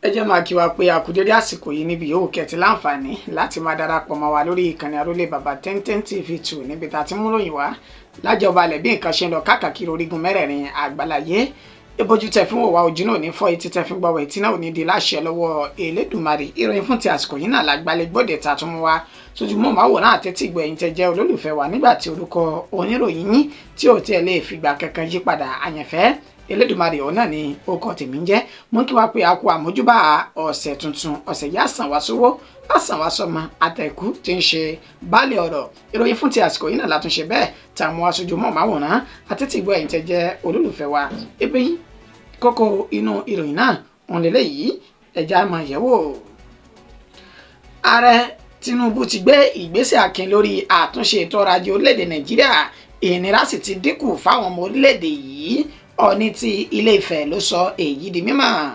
ẹ jẹ́ máa kí wa pé a kú dédé àsìkò yìí níbi yòówù kẹ́tì láǹfààní láti máa darapọ̀ mọ́ wa lórí ìkànnì Arólé Baba 1010 TV2 níbi tá a ti mú ròyìn wá lájọba alẹ̀ bí nǹkan ṣe ń lọ káàkiri orígun mẹ́rẹ̀ẹ̀rin àgbáláyé ìbòjú tẹ̀ fún òwà ojú náà ní fọ́ etí tẹ̀ fún gbọ́wọ́ etí náà ò ní di láṣẹ lọ́wọ́ Elédùmarè. Ìròyìn fún ti àsìkò yìí náà lágbálẹ̀ gbọ́dẹ̀ tá a tún mú wá sójú mọ́ máwòrán àtẹ́tí ìgbẹ̀yìn tẹ jẹ́ olólùfẹ́ wa nígbà tí orúkọ oníròyìn yín tí ò tiẹ̀ lè fìgbà kankan yí padà àyànfẹ́ Elédùmarè ọ̀hún náà ni orúkọ tèmi ń jẹ́. Mú kí wá pé a kú àmójúbà ọ̀sẹ̀ tuntun, ọ̀sẹ̀ yá sàn wá sówó àsàn wá sọmọ àtẹ̀kù tí ń ṣe baálé ọ̀rọ̀. Ìròyìn fún ti àsìkò yìí náà látúnṣe bẹ́ẹ̀ tàwọn aṣojú mọ́ máwòrán àtẹ́tí ìgbẹ̀yìn tẹ jẹ́ olólùfẹ́ wa. Ebi kókó inú ìròyìn náà òun lélẹ́yìí ẹja máa yẹ̀wò. Ààrẹ Tinubu ti gbé ìgbésẹ̀ akin lórí àtúnṣe ètò ọrọ̀ ajé orílẹ̀-èdè Nàìjíríà. Ìnira sì ti dínkù fáwọn ọmọ orílẹ̀-èdè yìí. Ọọ̀ni ti Ilé-Ifẹ̀ ló sọ èyí di mímọ̀.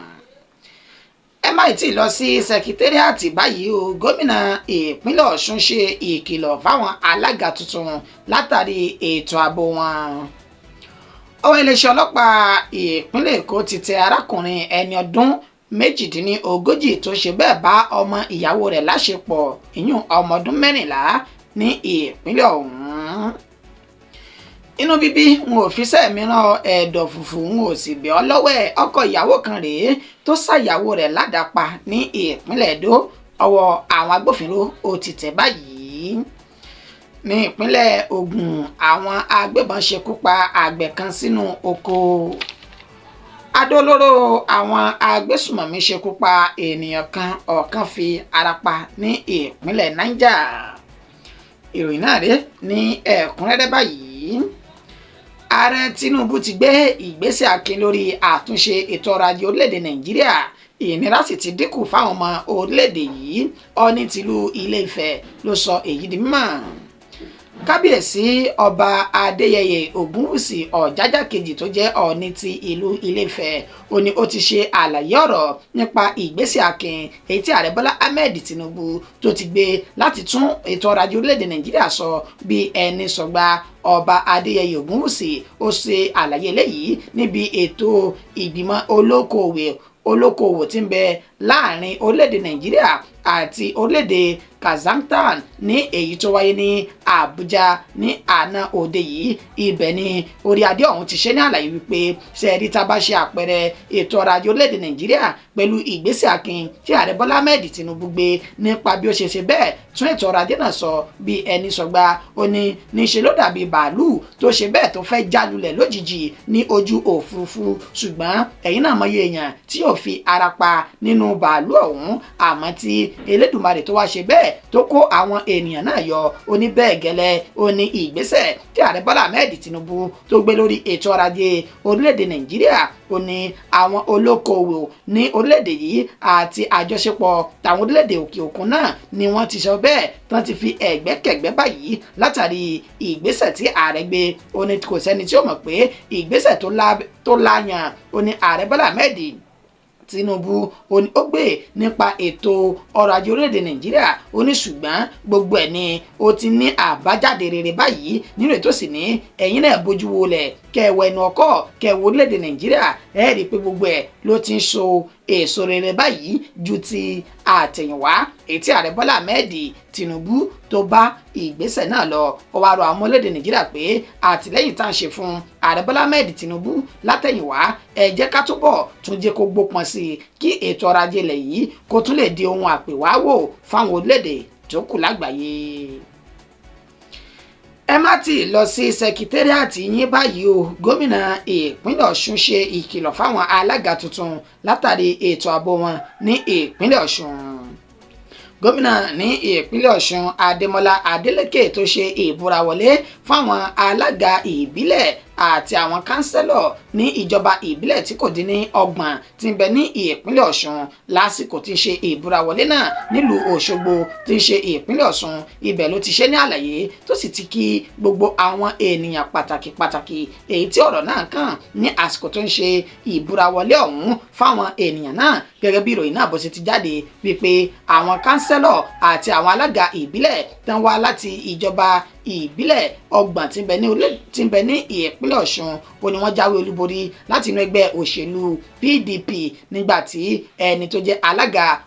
Ẹ má tí ì lọ sí sẹkítẹ́rìàtì báyìí o. Gómìnà ìpínlẹ̀ Ọ̀ṣun ṣe ìkìlọ̀ fáwọn alága tuntun látàrí ètò ààbò wọn. Ọwọ́ iléeṣẹ́ ọlọ́pàá ìpínlẹ̀ Èkó ti tẹ arákùnrin ẹni ọdún méjìdínlógójì tó ṣe bẹ́ẹ̀ bá ọmọ ìyàwó rẹ̀ láṣepọ̀ ìyún ọmọ ọdún 14 ní ìpínlẹ̀ ọ̀hún. Inú bíbí n ò fi sẹ́ẹ̀míràn ẹ̀dọ̀ fùfù n ò sì bẹ̀ ọ́ lọ́wọ́ ọkọ ìyàwó kan rèé tó ṣàyàwó rẹ̀ ládàpá ní ìpínlẹ̀ Èdó. Ọwọ́ àwọn agbófinró ó ti tẹ̀ báyìí. Ní ìpínlẹ̀ Ògùn àwọn agbébọn ṣekú pa àgbẹ̀ kan sínú oko. Adólóró àwọn agbésùmọ̀mí ṣekú pa ènìyàn kan, ọ̀kan fi ara pa ní ìpínlẹ̀ Niger. Ìròyìn náà rèé ní ẹ̀kúnrẹ́rẹ́ báyìí. Ààrẹ Tinubu ti gbé ìgbésẹ̀ akin lórí àtúnṣe ètò ọrọ̀ ajé orílẹ̀-èdè Nàìjíríà. Ìnira sì ti dínkù fáwọn ọmọ orílẹ̀-èdè yìí. Ọọ̀ni tìlú Ilé-Ifẹ̀ ló sọ èyí di mímọ̀. Kábíyèsí ọba Adéyẹyè Ògúnwùsì Ọ̀jájá kejì tó jẹ́ Ọọ̀ni ti ìlú Ilé-Ifẹ̀ ó ní ó ti ṣe àlàyé ọ̀rọ̀ nípa ìgbésẹ̀ akin èyí tí ààrẹ Bọ́lá Ahmed Tinubu tó ti gbé láti tún ètò ọrọ̀ ajé orílẹ̀-èdè Nàìjíríà sọ bí ẹni sọgbà. Ọba Adéyẹyè Ògúnwùsì ó ṣe àlàyé eléyìí níbi ètò ìgbìmọ̀ olókoòwò tí ń bẹ láàrin orílẹ̀-èdè Nàìjíríà àti orílẹ̀-èdè Kazakhstan ní èyí tó wáyé ní Àbújá ní àná òde yìí. Ibẹ̀ ni orí adé ọ̀hún ti ṣe ní àlàyé wípé ṣẹ́ẹ̀rí tá a bá ṣe àpẹẹrẹ ètò ọrọ̀ ajé orílẹ̀-èdè Nàìjíríà pẹ̀lú ìgbésẹ̀ akin tí ààrẹ Bọ́lá Ahmed Tinubu gbé nípa bí ó ṣe ṣe bẹ́ẹ̀ tún ètò ọrọ̀ ajé náà sọ bí ẹni sọgbà. Ó ní níṣe ló dàbí bàálù tó ṣe bẹ́ẹ̀ tó fẹ́ jálulẹ̀ lójijì ní ojú òfurufú, ṣùgbọ́n ẹ̀yin náà mọyì èèyàn tí yóò fi ara pa nínú bàálù ọ̀hún, àmọ́ tí Elédùmarè tó wá ṣe bẹ́ẹ̀ tó kó àwọn ènìyàn náà yọ. Ó ní bẹ́ẹ̀ gẹ́lẹ́ ó ní ìgbésẹ̀ tí ààrẹ Bọ́lá Ahmed Tinubu tó gbé lórí ètò ọrọ̀ ajé orílẹ̀-èdè Nàìjíríà. Ó ní àwọn olókoòwò ní orílẹ̀-èdè yìí àti àjọṣepọ̀ tàwọn orílẹ̀-èdè òkè òkun náà ni wọ́n ti sọ bẹ́ẹ̀ tán ti fi ẹ̀gbẹ́kẹ̀gbẹ́ báyìí látàrí ìgbésẹ̀ tí ààrẹ gbé. Ó ní kò sẹ́ni tí ó mọ̀ pé ìgbésẹ̀ tó láyàn ó ní ààrẹ Bọ́lá Ahmed Tinubu ó gbé nípa ètò ọrọ̀ ajé orílẹ̀-èdè Nàìjíríà. Ó ní ṣùgbọ́n gbogbo ẹ̀ ni ó ti ní àbájáde rere báyìí nínú ètò sì ní ẹ̀yin náà bójú wọlẹ̀ kẹwọ ẹnu ọkọ̀ kẹwọ orílẹ̀-èdè Nàìjíríà ẹ rí i pé gbogbo ẹ̀ ló ti ń so èso rere báyìí ju ti àtẹ̀yìnwá èyí tí ààrẹ Bọ́lá Ahmed Tinubu tó bá ìgbésẹ̀ náà lọ. Ó wá rọ àwọn orílẹ̀-èdè Nàìjíríà pé àtìlẹ́yìn tá à ń ṣe fún ààrẹ Bọ́lá Ahmed Tinubu látẹ̀yìnwá ẹ jẹ́ ká túbọ̀ tún jẹ́ kó gbópọn sí i kí ètò ọrọ̀ ajé ilẹ̀ yìí kó tún lè di ohun àpèwáwò fáwọn orílẹ̀-èdè tó kù lágbàáyé. Ẹ má tí ì lọ sí sẹkítẹ́rìàtì yín báyìí o. Gómìnà ìpínlẹ̀ Ọ̀ṣun ṣe ìkìlọ̀ fáwọn alága tuntun látàrí ètò ààbò wọn ní ìpínlẹ̀ Ọ̀ṣun. Gómìnà ní ìpínlẹ̀ Ọ̀ṣun Adémọ́lá Adélékè tó ṣe ìbúra wọlé fáwọn alága ìbílẹ̀ àti àwọn kánsẹ́lọ̀ ní ìjọba ìbílẹ̀ tí kò dín ní 30 tí ń bẹ ní ìpínlẹ̀ Ọ̀ṣun lásìkò tí ń ṣe ìbúra wọlé náà nílùú Òṣogbo tí ń ṣe ìpínlẹ̀ Ọ̀ṣun. Ibẹ̀ ló ti ṣe ní àlàyé tó sì ti kí gbogbo àwọn ènìyàn pàtàkì èyí tí ọ̀rọ̀ náà kàn ní àsìkò tó ń ṣe ìbúra wọlé ọ̀hún fáwọn ènìyàn náà. Gẹ́gẹ́ bí ìròyìn náà bó ṣe ti jáde wípé àwọn kánsẹ́lọ̀ àti àwọn alága ìbílẹ̀ tán wá láti ìjọba ìbílẹ̀ ọgbọ̀n tí ń bẹ ní ìpínlẹ̀ Ọ̀ṣun ó ní wọ́n jáwé olúborí láti inú ẹgbẹ́ òṣèlú PDP nígbà tí ẹni tó jẹ́ alága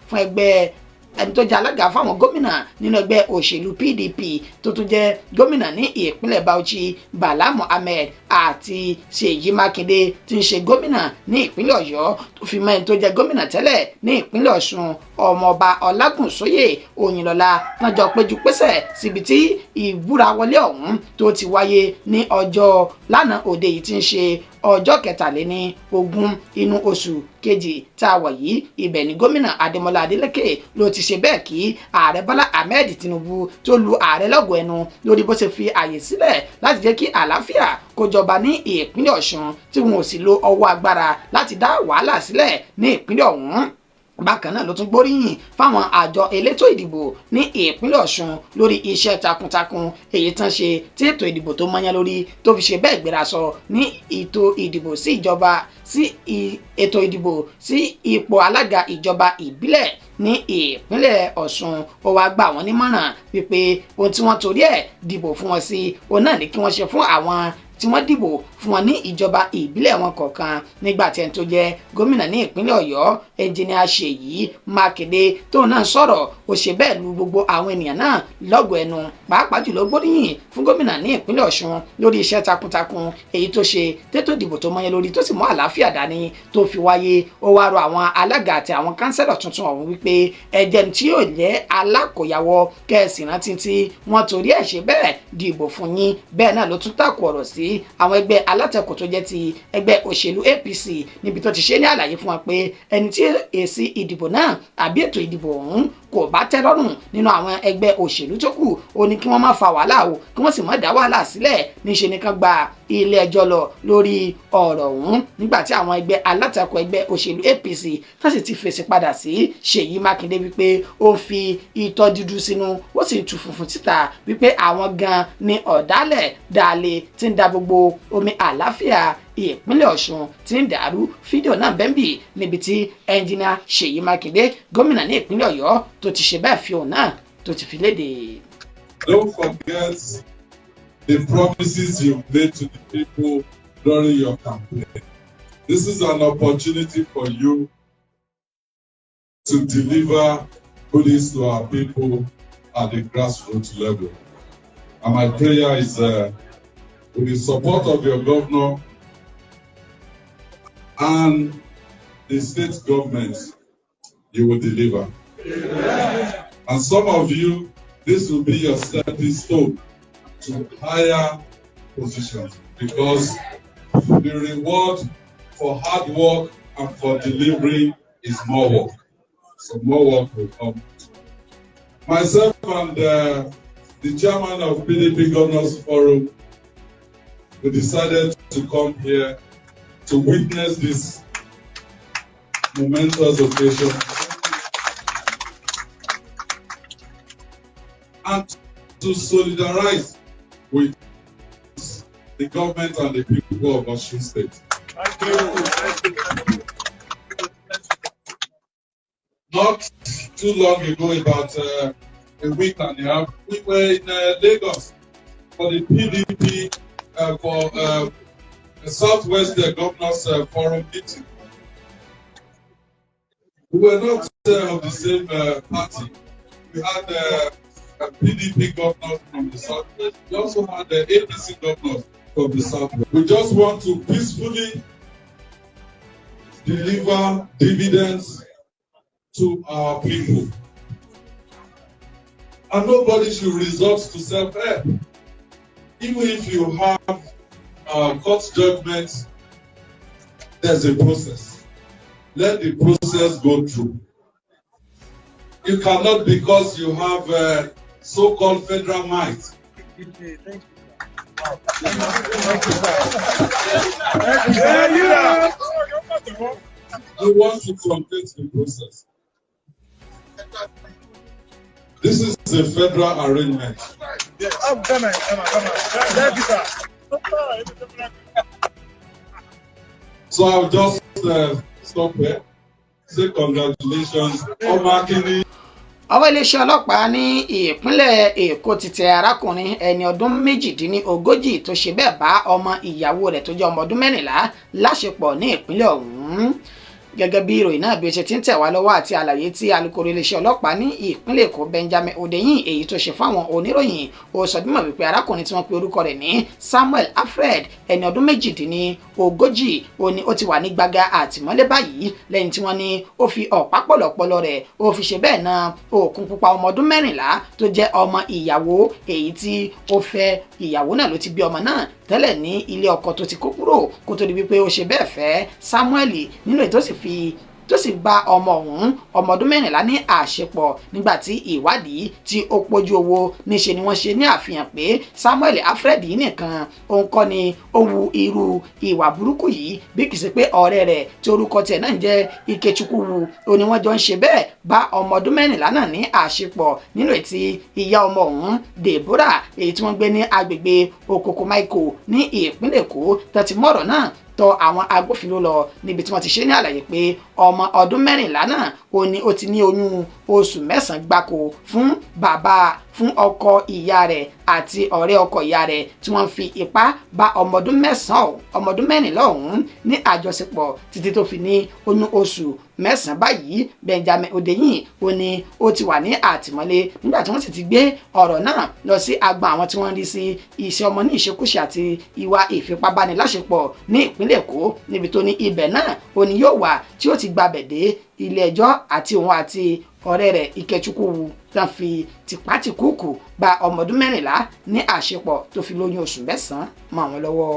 fáwọn gómìnà nínú ẹgbẹ́ òṣèlú PDP tó tún jẹ́ gómìnà ní ìpínlẹ̀ Bauchi Bala Mohammed àti Ṣèyí Mákindé tí ń ṣe gómìnà ní ìpínlẹ̀ Ọ̀yọ́ tó fi mọ́ ẹni tó jẹ́ gómìnà tẹ́lẹ̀ ní ìpínlẹ̀ Ọ̀ṣun ọmọọba Ọlágúnsóyè Òyìnlọ́lá tán jọ péjú pésẹ̀ síbi tí ìbúra wọlé ọ̀hún tó ti wáyé ní ọjọ́ lánàá òde yìí tí ń ṣe ọjọ́ 23 inú oṣù kejì tá a wà yìí ibẹ̀ ni gómìnà Adémọ́lá Adélékè ló ti ṣe bẹ́ẹ̀ kí ààrẹ Bọ́lá Ahmed Tinubu tó lu ààrẹ lọ́gọ̀ọ́ ẹnu lórí bó ṣe fi àyè sílẹ̀ láti jẹ́ kí àlàáfíà kó jọba ní ìpínlẹ̀ Ọ̀ṣun tí wọn ò sì lo ọwọ́ agbára láti dá wàhálà sílẹ̀ ní ìpínlẹ̀ ọ̀hún. Bákan náà ló tún gbóríyìn fáwọn àjọ elétò ìdìbò ní ìpínlẹ̀ Ọ̀ṣun lórí iṣẹ́ takuntakun èyí tán ṣe tí ètò ìdìbò tó mọ́yán lórí tó fi ṣe bẹ́ẹ̀ gbéra sọ ní ètò ìdìbò sí ipò alága ìjọba ìbílẹ̀ ní ìpínlẹ̀ Ọ̀ṣun ó wá gbà wọ́n nímọ̀ràn wípé ohun tí wọ́n torí ẹ̀ dìbò fún wọn sí òun náà ní kí wọ́n ṣe fún àwọn tí wọ́n dìbò fún wọn ní ìjọba ìbílẹ̀ wọn kọ̀ọ̀kan nígbà tí ẹni tó jẹ́ gómìnà ní ìpínlẹ̀ Ọ̀yọ́ ẹnjìníà Ṣèyí Mákindé tóun náà sọ̀rọ̀ ó ṣe bẹ́ẹ̀ lu gbogbo àwọn ènìyàn náà lọ́gọ̀ọ́ ẹnu pàápàá jùlọ gbóríyìn fún gómìnà ní ìpínlẹ̀ Ọ̀ṣun lórí iṣẹ́ takuntakun èyí tó ṣe tètò ìdìbò tó mọ́yán lórí tó sì mú àlàáfíà dání tó fi wáyé ó wá rọ àwọn alága àti àwọn kánsẹ́lọ̀ tuntun ọ̀hún wípé ẹjẹ́ tí yóò jẹ́ alákòyàwó kẹ́ẹ̀sì rántí tí wọ́n torí ẹ̀ ṣe bẹ́ẹ̀ dìbò fún yín bẹ́ẹ̀ náà ló tún tàkù ọ̀rọ̀ sí àwọn ẹgbẹ́ alátakò tó jẹ́ ti ẹgbẹ́ òṣèlú APC níbi tó ti ṣe ní àlàyé fún wọn pé ẹni tí èsì ìdìbò náà àbí ètò ìdìbò ọ̀hún kò bá tẹ́ lọ́rùn nínú àwọn ẹgbẹ́ òṣèlú tó kù ó ní kí wọ́n má fa wàhálà o kí wọ́n sì má dá wàhálà sílẹ̀ níṣe nìkan gba ilé ẹjọ́ lọ lórí ọ̀rọ̀ ọ̀hún nígbà tí àwọn ẹgbẹ́ alátakò ẹgbẹ́ òṣèlú APC tó sì ti fèsì padà sí Ṣèyí Mákindé wípé ó ń fi ìtọ́ dúdú sínú ó sì tú funfun síta wípé àwọn gan ni ọ̀dàlẹ̀ dàlẹ̀ tí ń da gbogbo omi àlàáfíà ìpínlẹ̀ Ọ̀ṣun tí ń dàrú fídíò náà bẹ́ńbì níbi tí ẹnjìnìà Ṣèyí Mákindé gómìnà ní ìpínlẹ̀ Ọ̀yọ́ tó ti ṣe bẹ́ẹ̀ fi òun náà tó ti fi léde. Don't forget the promises you made to the people during your campaign. This is an opportunity for you to deliver goodies to our people at the grassroots level. And my prayer is with the support of your governor and the state government, you will deliver. Yeah. And some of you, this will be your stepping stone to higher positions because the reward for hard work and for delivery is more work. So more work will come. Myself and the chairman of PDP Governors Forum, we decided to come here to witness this momentous occasion and to solidarize with the government and the people of Osun State. Thank you. Not too long ago, about a week and a half, we were in Lagos for the PDP for the Southwest Governors Forum meeting. We were not of the same party. We had PDP governors from the Southwest. We also had the APC governors from the Southwest. We just want to peacefully deliver dividends to our people. And nobody should resort to self-help. Even if you have court judgments, there's a process. Let the process go through. You cannot, because you have so-called federal might. You want to truncate the process. This is a federal arrangement. So I'll just stop here. Say congratulations. ọwọ́ iléeṣẹ́ ọlọ́pàá ní ìpínlẹ̀ Èkó ti tẹ arákùnrin ẹni ọdún méjìdínlógójì tó ṣe bẹ́ẹ̀ bá ọmọ ìyàwó rẹ̀ tó jẹ́ ọmọ ọdún 14 láṣepọ̀ ní ìpínlẹ̀ ọ̀hún. Gẹ́gẹ́ bí ìròyìn náà bí ó ṣe ti ń tẹ̀ wá lọ́wọ́ àti àlàyé tí alukoro iléeṣẹ́ ọlọ́pàá ní ìpínlẹ̀ Èkó Benjamin Hundeyin èyí tó ṣe fáwọn oníròyìn ó sọ dímọ̀ wípé arákùnrin tí wọ́n pe orúkọ rẹ̀ ní Samuel Alfred ẹni ọdún méjìdínlógójì ó ti wà ní gbàgà àtìmọ́lé báyìí lẹ́yìn tí wọ́n ní ó fi ọ̀pá pọ̀lọ̀pọ̀lọ̀ rẹ̀ ó fi ṣe bẹ́ẹ̀ náà òkun pupa ọmọ ọdún 14 tó jẹ́ ọmọ ìyàwó èyí tí ó fẹ́ ìyàwó náà ló ti bí ọmọ náà tẹ́lẹ̀ ní ilé ọkọ tó ti kó kúrò kó tó di wípé ó ṣe bẹ́ẹ̀ fẹ́ Samuel nínú èyí tó sì bá ọmọ ọ̀hún ọmọ ọdún 14 ní àṣepọ̀ nígbà tí ìwádìí tí ó pójú owó níṣe ni wọ́n ṣe ní àfihàn pé Samuel Alfred yìí nìkan òun kọ́ ni ó wu irú ìwà burúkú yìí bí kì í ṣe pé ọ̀rẹ́ rẹ̀ tí orúkọ tiẹ̀ náà ń jẹ́ Ikechukwu ó ní wọ́n jọ ń ṣe bẹ́ẹ̀ bá ọmọ ọdún 14 náà ní àṣepọ̀ nínú ètí ìyá ọmọ ọ̀hún Deborah èyí tí wọ́n gbé ní agbègbè Okoko Maiko ní ìpínlẹ̀ Èkó tàti mọ́rọ̀ náà tọ àwọn agbófinró lọ níbi tí wọ́n ti ṣe ní àlàyé pé ọmọ ọdún 14 náà ó ti ní oyún oṣù 9 gbáko fún ọkọ ìyá rẹ̀ àti ọ̀rẹ́ ọkọ ìyá rẹ̀ tí wọ́n fi ipá bá ọmọ ọdún 14 ọ̀hún ní àjọṣepọ̀ títí tó fi ní oyún oṣù 9 báyìí. Benjamin Hundeyin ó ní ó ti wà ní àtìmọ́lé nígbà tí wọ́n sì ti gbé ọ̀rọ̀ náà lọ sí agbọn àwọn tí wọ́n ń rí sí iṣẹ́ ọmọ ní ìṣekúṣe àti ìwà ìfipábániláṣepọ̀ ní ìpínlẹ̀ Èkó níbi tó ní ibẹ̀ náà ó ní yóò wà tí ó ti gbabẹ̀ dé ilé ẹjọ́ àti òun àti ọ̀rẹ́ rẹ̀ Ikechukwu tán fi tìpátìkúùkù bá ọmọ ọdún 14 ní àṣepọ̀ tó fi lóyún oṣù 9 mọ́ àwọn lọ́wọ́.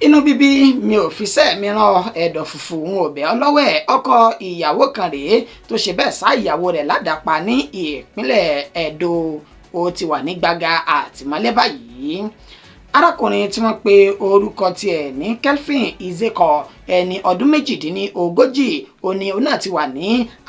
Inú bíbí mi ò fi sẹ́ẹ̀ mìíràn ẹ̀dọ̀ fùfù ń ò bẹ́ ọ lọ́wọ́ ẹ̀ ọkọ ìyàwó kan rèé tó ṣe bẹ́ẹ̀ sá ìyàwó rẹ̀ ládàpá ní ìpínlẹ̀ Ẹdó ó ti wà ní gbàgà àtìmọ́lé báyìí. Arákùnrin tí wọ́n pe orúkọ tiẹ̀ ní Kelvin Izeko ẹni ọdún méjìdínlógójì òní òun náà ti wà ní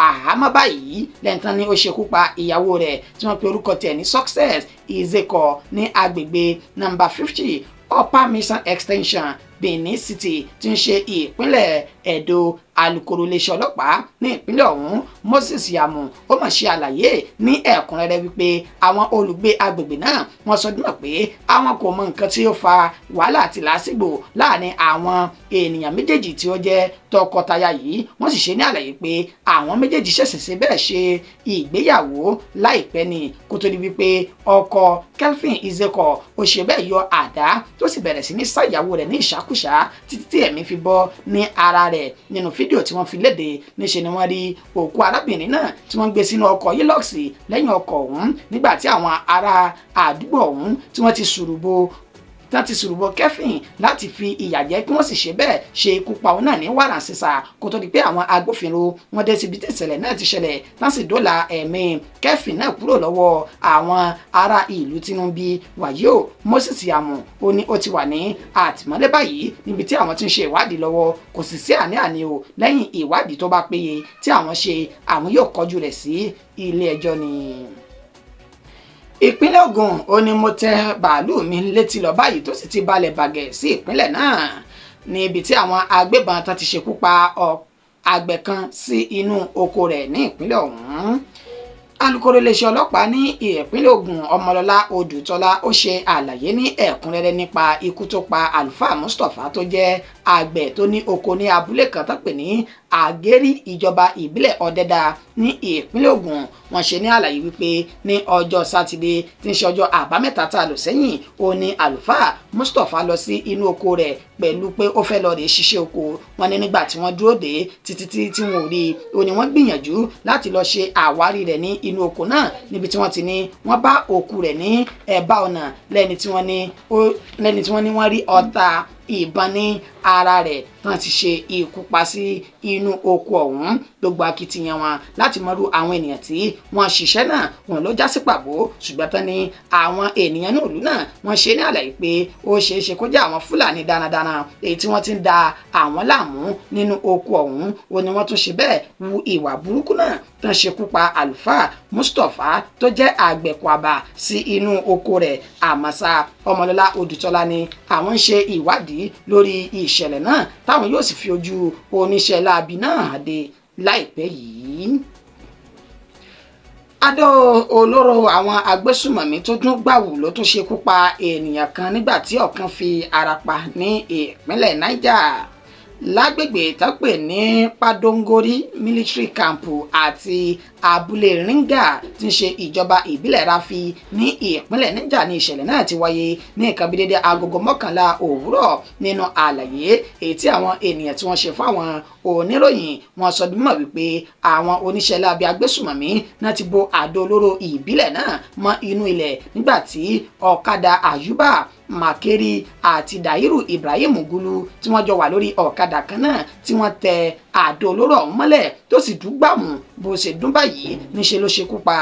àhámọ́ báyìí lẹ́yìn tán ni ó ṣekú pa ìyàwó rẹ̀ tí wọ́n pe orúkọ tiẹ̀ ní Success Izeko ní agbègbè nọ́mbà 50 Upper Mission Extension Benin City tí ń ṣe ìpínlẹ̀ Ẹdó. Alukoro iléeṣẹ́ ọlọ́pàá ní ìpínlẹ̀ ọ̀hún Moses Yamu ó mà ṣe àlàyé ní ẹ̀kúnrẹ́rẹ́ wípé àwọn olùgbé agbègbè náà wọ́n sọ dímọ̀ pé àwọn kò mọ nǹkan tí ó fa wàhálà àti làásìgbò láàrin àwọn ènìyàn méjèèjì tí ó jẹ́ tọkọtaya yìí. Wọ́n sì ṣe ní àlàyé pé àwọn méjèèjì ṣẹ̀ṣẹ̀ ṣe bẹ́ẹ̀ ṣe ìgbéyàwó láìpẹ́ ni kó tó di wípé ọkọ Kelvin Izeko ó ṣe bẹ́ẹ̀ yọ àdá tó sì bẹ̀rẹ̀ sí ní sá ìyàwó rẹ̀ ní ìṣàkúṣà títí tí ẹ̀mí fi bọ́ ní ara rẹ̀. Nínú fídíò tí wọ́n fi léde níṣe ni wọ́n rí òkú arábìnrin náà tí wọ́n gbé sínú ọkọ̀ Hilux lẹ́yìn ọkọ̀ ọ̀hún nígbà tí àwọn ará àdúgbò ọ̀hún tí wọ́n ti ṣùrùbọ Kelvin láti fi ìyà jẹ kí wọ́n sì ṣe bẹ́ẹ̀ ṣe ikú pa òun náà ní wàrà sísà kó tó di pé àwọn agbófinró wọ́n dé síbi tí ìṣẹ̀lẹ̀ náà ti ṣẹlẹ̀ tán sì dóòlà ẹ̀mí Kelvin náà kúrò lọ́wọ́ àwọn ará ìlú Tinubu. Wàyí o Moses Yamu ó ní ó ti wà ní àtìmọ́lé báyìí níbi tí àwọn ti ń ṣe ìwádìí lọ́wọ́ kò sì sí àní-àní o lẹ́yìn ìwádìí tó bá péye tí àwọn ṣe àwọn yóò kọjú rẹ̀ sí ilé ẹjọ́ ni. Ìpínlẹ̀ Ògùn ó ní mo tẹ bàálù mi létí lọ báyìí tó sì ti balẹ̀ bàgẹ́ sí ìpínlẹ̀ náà níbi tí àwọn agbébọn tán ti ṣekú pa àgbẹ̀ kan sí inú oko rẹ̀ ní ìpínlẹ̀ ọ̀hún. Alukoro iléeṣẹ́ ọlọ́pàá ní ìpínlẹ̀ Ògùn Ọmọlọ́lá Odùtọ́lá ó ṣe àlàyé ní ẹ̀kúnrẹ́rẹ́ nípa ikú tó pa àlùfáà Mustapha tó jẹ́ àgbẹ̀ tó ní oko ní abúlé kan tó pè ní Àgérí ìjọba ìbílẹ̀ Ọ̀dẹ́dà ní ìpínlẹ̀ Ògùn. Wọ́n ṣe ní àlàyé wípé ní ọjọ́ sátidé tí ń ṣe ọjọ́ àbámẹ́ta tá a lò sẹ́yìn ó ní àlùfáà Mustapha lọ sí inú oko rẹ̀ pẹ̀lú pé ó fẹ́ lọ rè ṣiṣẹ́ oko. Wọ́n ní nígbà tí wọ́n dúró dé títí tí wọn ò rí i ó ní wọ́n gbìyànjú láti lọ ṣe àwárí rẹ̀ ní inú oko náà níbi tí wọ́n ti ní wọ́n bá òkú rẹ̀ ní ẹ̀bá ọ̀nà lẹ́ni tí wọ́n ní wọ́n rí ọta ìbọn ní ara rẹ̀ tán ti ṣe ikú pa sí inú oko ọ̀hún. Gbogbo akitiyan wọn láti mọ̀rú àwọn ènìyàn tí wọ́n ṣiṣẹ́ náà wọn ló já sí pàbó ṣùgbọ́n tán ni àwọn ènìyàn náà ìlú náà wọ́n ṣe ní àlàyé pé ó ṣeé ṣe kó jẹ́ àwọn Fúlàní darandaran èyí tí wọ́n ti ń da àwọn láàmú nínú oko ọ̀hún. ó ní wọ́n tún ṣe bẹ́ẹ̀ wu ìwà burúkú náà tán ṣekú pa àlùfáà Mustapha tó jẹ́ àgbẹ̀kọ̀àbà sí inú oko rẹ̀. Àmọ́sá Ọmọlọ́lá Odùtọ́lá ni àwọn ń ṣe ìwádìí lórí ìṣẹ̀lẹ̀ náà táwọn yóò sì fi ojú oníṣẹ́ láabi náà hàn dé láìpẹ́ yìí. àdó olóró àwọn agbésùmọ̀mí tó dún gbàwù ló tún ṣekú pa ènìyàn kan nígbà tí ọ̀kan fi ara pa ní ìpínlẹ̀ Niger lágbègbè tó pè ní Padongori military camp àti abúlé Ringa tí ń ṣe ìjọba ìbílẹ̀ Rafi ní ìpínlẹ̀ Niger ní ìṣẹ̀lẹ̀ náà ti wáyé ní nǹkan bí dédé agogo 11 òwúrọ̀ nínú àlàyé èyí tí àwọn ènìyàn tí wọ́n ṣe fáwọn oníròyìn wọ́n sọ bí mọ̀ wípé àwọn oníṣẹ́ láabi agbésùmọ̀mí náà ti bo àdó olóró ìbílẹ̀ náà mọ́ inú ilẹ̀ nígbà tí ọ̀kadà Ayuba Makeri àti Dairu Ibrahim Gulu tí wọ́n jọ wà lórí ọ̀kadà kan náà tí wọ́n tẹ àdó olóró ọ̀hún mọ́lẹ̀ tó sì dúgbàmù bó ṣe dún báyìí níṣẹ́ ló ṣekú pa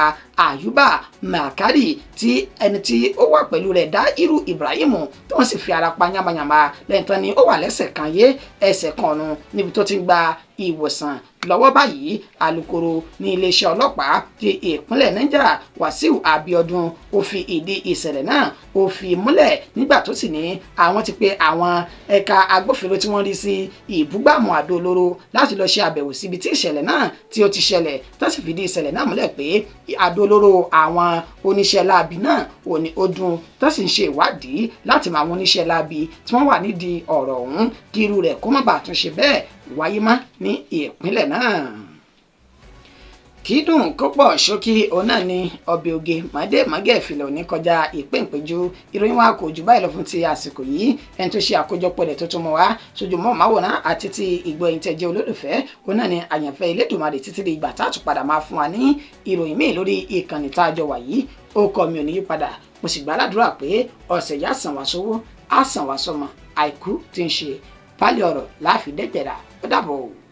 Ayuba Makari tí ẹni tí ó wà pẹ̀lú rẹ̀ Dairu Ibrahim tí wọ́n sì fi ara pa yamayama lẹ́yìn tán ni ó wà lẹ́sẹ̀ kan yé ẹsẹ̀ kan ọ̀run níbi tó ti ń gba ìwòsàn lọ́wọ́ báyìí. Alukoro ní iléeṣẹ́ ọlọ́pàá ti ìpínlẹ̀ Niger Wasiu Abiodun ó fi ìdí ìṣẹ̀lẹ̀ náà ó fi múlẹ̀ nígbà tó sì ní àwọn ti pe àwọn ẹ̀ka agbófinró tí wọ́n rí sí ìbúgbàmù àdó olóró láti lọ ṣe àbẹ̀wò síbi tí ìṣẹ̀lẹ̀ náà tí ó ti ṣẹlẹ̀ tó sì fìdí ìṣẹ̀lẹ̀ náà múlẹ̀ pé àdó olóró àwọn oníṣẹ́ láabi náà ò ní ó dún tó sì ń ṣe ìwádìí láti mọ àwọn oníṣẹ́ láabi tí wọ́n wà nídìí ọ̀rọ̀ ọ̀hún kí irú rẹ̀ kó má bàa tún ṣe bẹ́ẹ̀ wáyé má ní ìpínlẹ̀ náà. Kì í dùn kó pọ̀ ṣókí òun náà ni ọbẹ̀ oge màdé màgẹ́ ìfìlẹ̀ òní kọjá ìpéǹpéjú ìròyìn wa kò jù báyìí lọ fún ti àsìkò yìí ẹni tó ṣe àkójọpọ̀ rẹ̀ tó tún mọ́ wá sójú mọ́ máwòrán àti ti ìgbọ̀yìn tẹ̀ jẹ́ olólùfẹ́ òun náà ni àyànfẹ́ Elédùmarè títí di ìgbà tá a tún padà máa fún wa ní ìròyìn míì lórí ìkànnì tá a jọ wà yìí ó kọ́ mi ò ní yí padà mo sì gbàládùra pé ọ̀sẹ̀ yá sàn wá sówó á sàn wá sọmọ àìkú tí ń ṣe pálí ọ̀rọ̀ láàfin dẹ́gbẹ̀rà ó dàbọ̀.